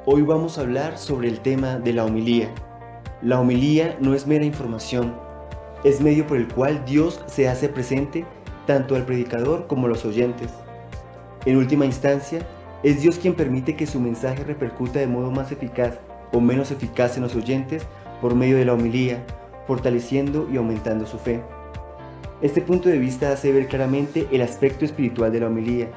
Hoy vamos a hablar sobre el tema de la homilía. La homilía no es mera información, es medio por el cual Dios se hace presente tanto al predicador como a los oyentes. En última instancia, es Dios quien permite que su mensaje repercuta de modo más eficaz o menos eficaz en los oyentes por medio de la homilía, fortaleciendo y aumentando su fe. Este punto de vista hace ver claramente el aspecto espiritual de la homilía.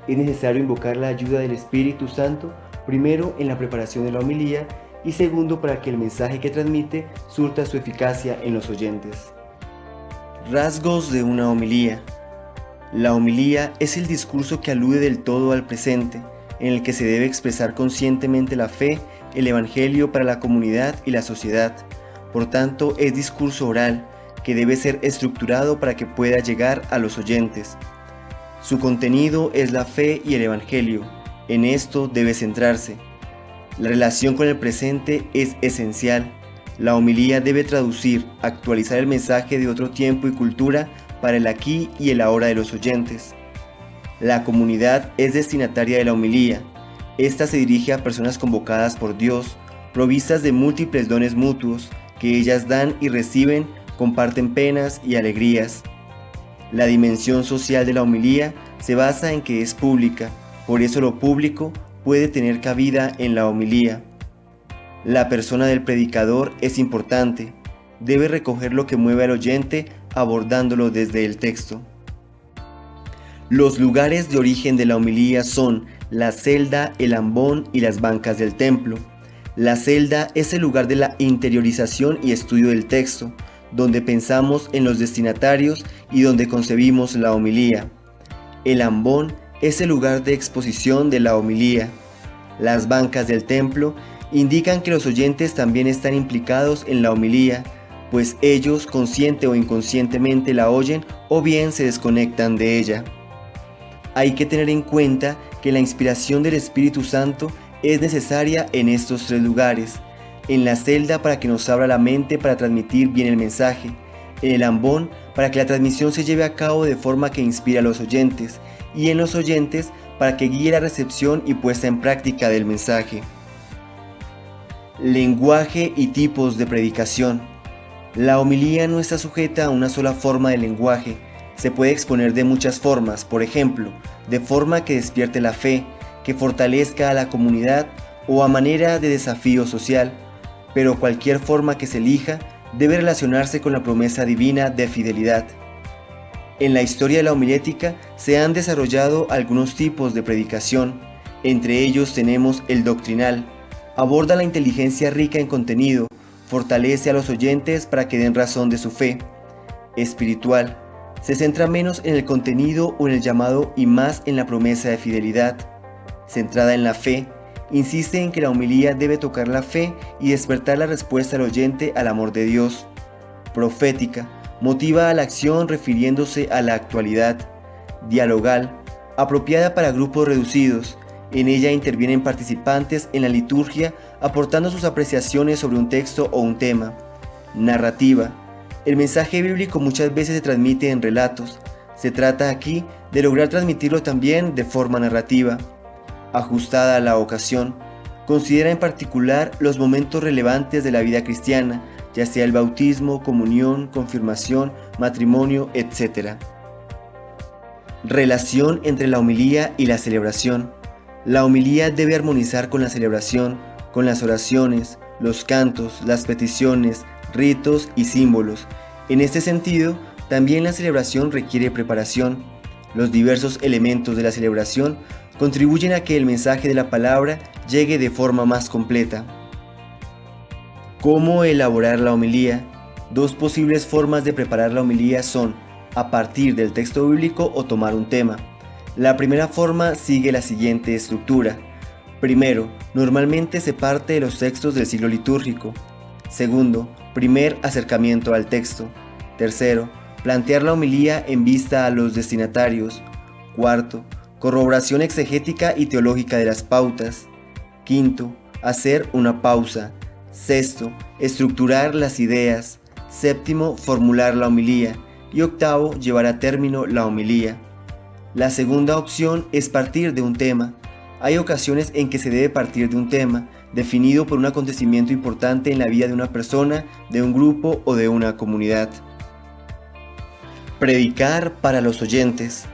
Es necesario invocar la ayuda del Espíritu Santo, primero en la preparación de la homilía y segundo para que el mensaje que transmite surta su eficacia en los oyentes. Rasgos de una homilía. La homilía es el discurso que alude del todo al presente, en el que se debe expresar conscientemente la fe, el evangelio para la comunidad y la sociedad. Por tanto, es discurso oral, que debe ser estructurado para que pueda llegar a los oyentes. Su contenido es la fe y el evangelio. En esto debe centrarse. La relación con el presente es esencial. La homilía debe traducir, actualizar el mensaje de otro tiempo y cultura para el aquí y el ahora de los oyentes. La comunidad es destinataria de la homilía. Esta se dirige a personas convocadas por Dios, provistas de múltiples dones mutuos, que ellas dan y reciben, comparten penas y alegrías. La dimensión social de la homilía se basa en que es pública, por eso lo público puede tener cabida en la homilía. La persona del predicador es importante, debe recoger lo que mueve al oyente abordándolo desde el texto. Los lugares de origen de la homilía son la celda, el ambón y las bancas del templo. La celda es el lugar de la interiorización y estudio del texto, donde pensamos en los destinatarios y donde concebimos la homilía. El ambón es el lugar de exposición de la homilía. Las bancas del templo indican que los oyentes también están implicados en la homilía, pues ellos consciente o inconscientemente la oyen o bien se desconectan de ella. Hay que tener en cuenta que la inspiración del Espíritu Santo es necesaria en estos tres lugares: en la celda para que nos abra la mente para transmitir bien el mensaje, en el ambón para que la transmisión se lleve a cabo de forma que inspire a los oyentes, y en los oyentes para que guíe la recepción y puesta en práctica del mensaje. Lenguaje y tipos de predicación. La homilía no está sujeta a una sola forma de lenguaje. Se puede exponer de muchas formas, por ejemplo, de forma que despierte la fe, que fortalezca a la comunidad o a manera de desafío social, pero cualquier forma que se elija debe relacionarse con la promesa divina de fidelidad. En la historia de la homilética se han desarrollado algunos tipos de predicación. Entre ellos tenemos el doctrinal. Aborda la inteligencia rica en contenido, fortalece a los oyentes para que den razón de su fe. Espiritual. Se centra menos en el contenido o en el llamado y más en la promesa de fidelidad. Centrada en la fe, insiste en que la homilía debe tocar la fe y despertar la respuesta del oyente al amor de Dios. Profética. Motiva a la acción refiriéndose a la actualidad. Dialogal. Apropiada para grupos reducidos. En ella intervienen participantes en la liturgia aportando sus apreciaciones sobre un texto o un tema. Narrativa. El mensaje bíblico muchas veces se transmite en relatos. Se trata aquí de lograr transmitirlo también de forma narrativa. Ajustada a la ocasión. Considera en particular los momentos relevantes de la vida cristiana, ya sea el bautismo, comunión, confirmación, matrimonio, etc. Relación entre la homilía y la celebración. La homilía debe armonizar con la celebración, con las oraciones, los cantos, las peticiones, ritos y símbolos. En este sentido, también la celebración requiere preparación. Los diversos elementos de la celebración contribuyen a que el mensaje de la palabra llegue de forma más completa. ¿Cómo elaborar la homilía? Dos posibles formas de preparar la homilía son a partir del texto bíblico o tomar un tema. La primera forma sigue la siguiente estructura. Primero, normalmente se parte de los textos del siglo litúrgico. Segundo, primer acercamiento al texto. Tercero, plantear la homilía en vista a los destinatarios. Cuarto, corroboración exegética y teológica de las pautas. Quinto, hacer una pausa. Sexto, estructurar las ideas. Séptimo, formular la homilía. Y octavo, llevar a término la homilía. La segunda opción es partir de un tema. Hay ocasiones en que se debe partir de un tema definido por un acontecimiento importante en la vida de una persona, de un grupo o de una comunidad. Predicar para los oyentes.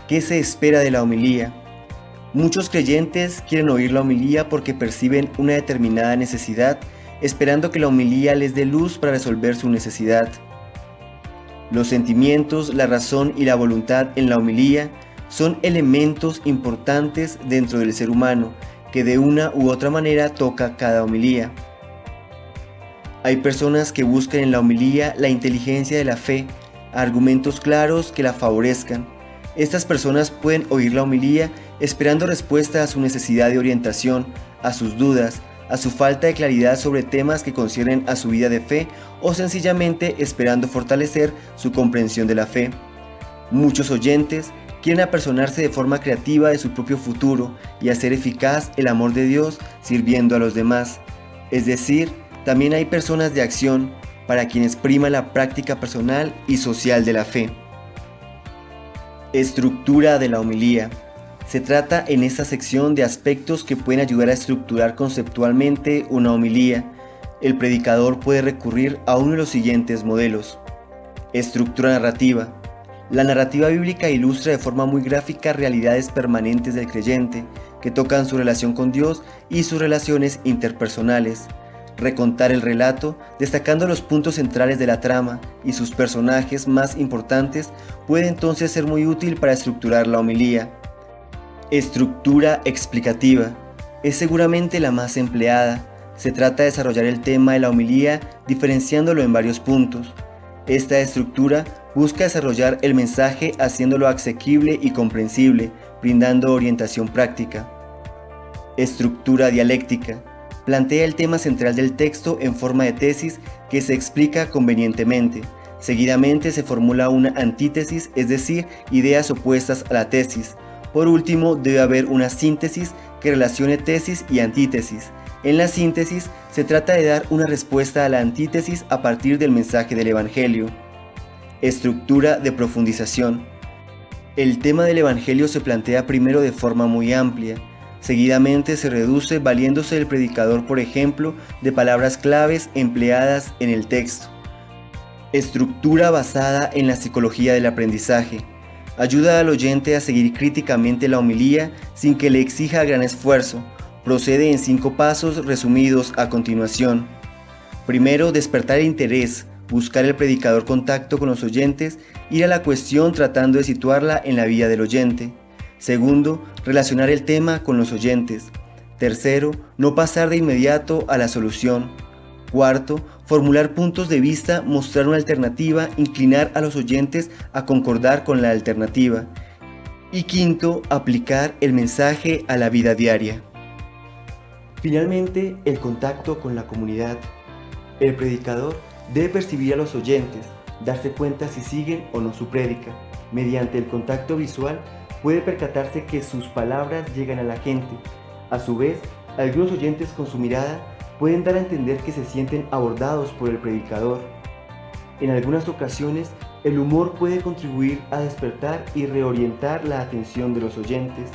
¿Qué se espera de la homilía? Muchos creyentes quieren oír la homilía porque perciben una determinada necesidad, esperando que la homilía les dé luz para resolver su necesidad. Los sentimientos, la razón y la voluntad en la homilía son elementos importantes dentro del ser humano que de una u otra manera toca cada homilía. Hay personas que buscan en la homilía la inteligencia de la fe, argumentos claros que la favorezcan. Estas personas pueden oír la homilía esperando respuesta a su necesidad de orientación, a sus dudas, a su falta de claridad sobre temas que conciernen a su vida de fe o sencillamente esperando fortalecer su comprensión de la fe. Muchos oyentes quieren apersonarse de forma creativa de su propio futuro y hacer eficaz el amor de Dios sirviendo a los demás. Es decir, también hay personas de acción para quienes prima la práctica personal y social de la fe. Estructura de la homilía. Se trata en esta sección de aspectos que pueden ayudar a estructurar conceptualmente una homilía. El predicador puede recurrir a uno de los siguientes modelos. Estructura narrativa. La narrativa bíblica ilustra de forma muy gráfica realidades permanentes del creyente que tocan su relación con Dios y sus relaciones interpersonales. Recontar el relato, destacando los puntos centrales de la trama y sus personajes más importantes, puede entonces ser muy útil para estructurar la homilía. Estructura explicativa. Es seguramente la más empleada. Se trata de desarrollar el tema de la homilía diferenciándolo en varios puntos. Esta estructura busca desarrollar el mensaje haciéndolo asequible y comprensible, brindando orientación práctica. Estructura dialéctica. Plantea el tema central del texto en forma de tesis que se explica convenientemente. Seguidamente se formula una antítesis, es decir, ideas opuestas a la tesis. Por último, debe haber una síntesis que relacione tesis y antítesis. En la síntesis, se trata de dar una respuesta a la antítesis a partir del mensaje del Evangelio. Estructura de profundización. El tema del Evangelio se plantea primero de forma muy amplia. Seguidamente se reduce valiéndose del predicador, por ejemplo, de palabras claves empleadas en el texto. Estructura basada en la psicología del aprendizaje. Ayuda al oyente a seguir críticamente la homilía sin que le exija gran esfuerzo. Procede en 5 pasos resumidos a continuación. Primero, despertar el interés, buscar el predicador contacto con los oyentes, ir a la cuestión tratando de situarla en la vida del oyente. Segundo, relacionar el tema con los oyentes. Tercero, no pasar de inmediato a la solución. Cuarto, formular puntos de vista, mostrar una alternativa, inclinar a los oyentes a concordar con la alternativa. Y quinto, aplicar el mensaje a la vida diaria. Finalmente, el contacto con la comunidad. El predicador debe percibir a los oyentes, darse cuenta si siguen o no su prédica. Mediante el contacto visual, puede percatarse que sus palabras llegan a la gente. A su vez, algunos oyentes con su mirada pueden dar a entender que se sienten abordados por el predicador. En algunas ocasiones, el humor puede contribuir a despertar y reorientar la atención de los oyentes.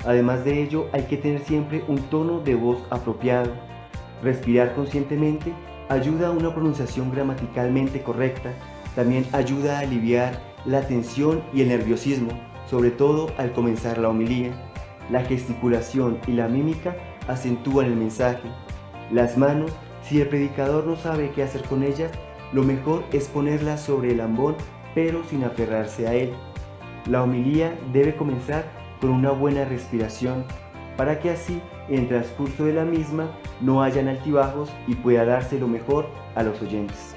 Además de ello, hay que tener siempre un tono de voz apropiado. Respirar conscientemente ayuda a una pronunciación gramaticalmente correcta. También ayuda a aliviar la tensión y el nerviosismo, sobre todo al comenzar la homilía. La gesticulación y la mímica acentúan el mensaje. Las manos, si el predicador no sabe qué hacer con ellas, lo mejor es ponerlas sobre el ambón, pero sin aferrarse a él. La homilía debe comenzar con una buena respiración, para que así, en el transcurso de la misma, no hayan altibajos y pueda darse lo mejor a los oyentes.